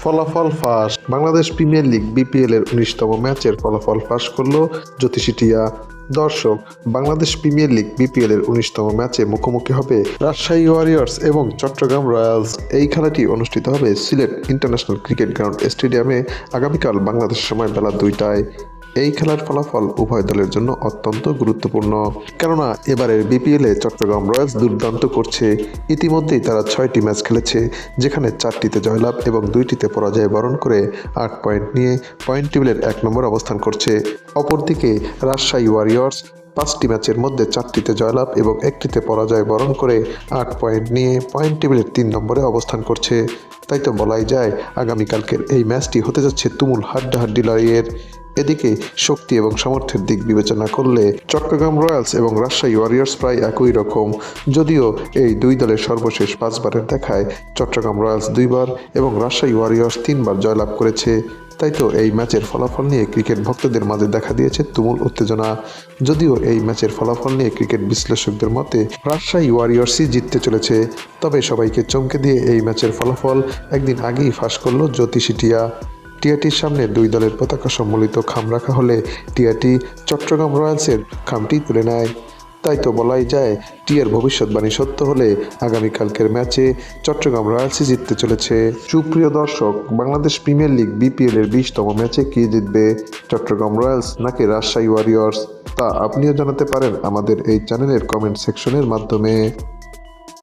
ফলাফল ফাঁস। Bangladesh premier league BPL এর 19তম ম্যাচের ফলাফল ফাঁস করল জ্যোতিষী টিয়া। দর্শক, বাংলাদেশ প্রিমিয়ার লিগ বিপিএল এর 19তম ম্যাচে মুখোমুখি হবে রাজশাহী ওয়ারিয়র্স এবং চট্টগ্রাম রয়্যালস। এই খেলাটি অনুষ্ঠিত হবে সিলেট ইন্টারন্যাশনাল ক্রিকেট গ্রাউন্ড স্টেডিয়ামে আগামীকাল বাংলাদেশের সময় বেলা 2টায়। এই খেলার ফলাফল উভয় দলের জন্য অত্যন্ত গুরুত্বপূর্ণ, কেননা এবারের বিপিএলে চট্টগ্রাম রয়্যালস দুর্দান্ত করছে। ইতিমধ্যেই তারা 6টি ম্যাচ খেলেছে, যেখানে 4টিতে জয়লাভ এবং 2টিতে পরাজয় বরণ করে 8 পয়েন্ট নিয়ে পয়েন্ট টেবিলের 1 নম্বর অবস্থান করছে। অপরদিকে রাজশাহী ওয়ারিয়র্স 5টি ম্যাচের মধ্যে 4টিতে জয়লাভ এবং 1টিতে পরাজয় বরণ করে 8 পয়েন্ট নিয়ে পয়েন্ট টেবিলের 3 নম্বরে অবস্থান করছে। তাই তো বলাই যায় আগামীকালকের এই ম্যাচটি হতে যাচ্ছে তুমুল হাড্ডাহাড্ডি লড়াইয়ের। এদিকে শক্তি এবং সামর্থ্যের দিক বিবেচনা করলে চট্টগ্রাম রয়্যালস এবং রাজশাহী ওয়ারিয়র্স প্রায় একই রকম, যদিও এই দুই দলের সর্বশেষ 5বারের দেখায় চট্টগ্রাম রয়্যালস 2বার এবং রাজশাহী ওয়ারিয়র্স 3বার জয়লাভ করেছে। তাই তো এই ম্যাচের ফলাফল নিয়ে ক্রিকেট ভক্তদের মাঝে দেখা দিয়েছে তুমুল উত্তেজনা। যদিও এই ম্যাচের ফলাফল নিয়ে ক্রিকেট বিশ্লেষকদের মতে রাজশাহী ওয়ারিয়র্সই জিততে চলেছে, তবে সবাইকে চমকে দিয়ে এই ম্যাচের ফলাফল একদিন আগেই ফাঁস করল জ্যোতিষী টিয়া। টিয়াটির সামনে দুই দলের পতাকা সম্বলিত খাম রাখা হলে টিয়াটি চট্টগ্রাম রয়্যালসের খামটি তুলে নেয়। তাই তো বলাই যায় টিয়ার ভবিষ্যৎবাণী সত্য হলে আগামীকালকের ম্যাচে চট্টগ্রাম রয়্যালসই জিততে চলেছে। সুপ্রিয় দর্শক, বাংলাদেশ প্রিমিয়ার লিগ বিপিএল এর 20তম ম্যাচে কে জিতবে, চট্টগ্রাম রয়্যালস নাকি রাজশাহী ওয়ারিয়র্স? তা আপনিও জানাতে পারেন আমাদের এই চ্যানেলের কমেন্ট সেকশনের মাধ্যমে।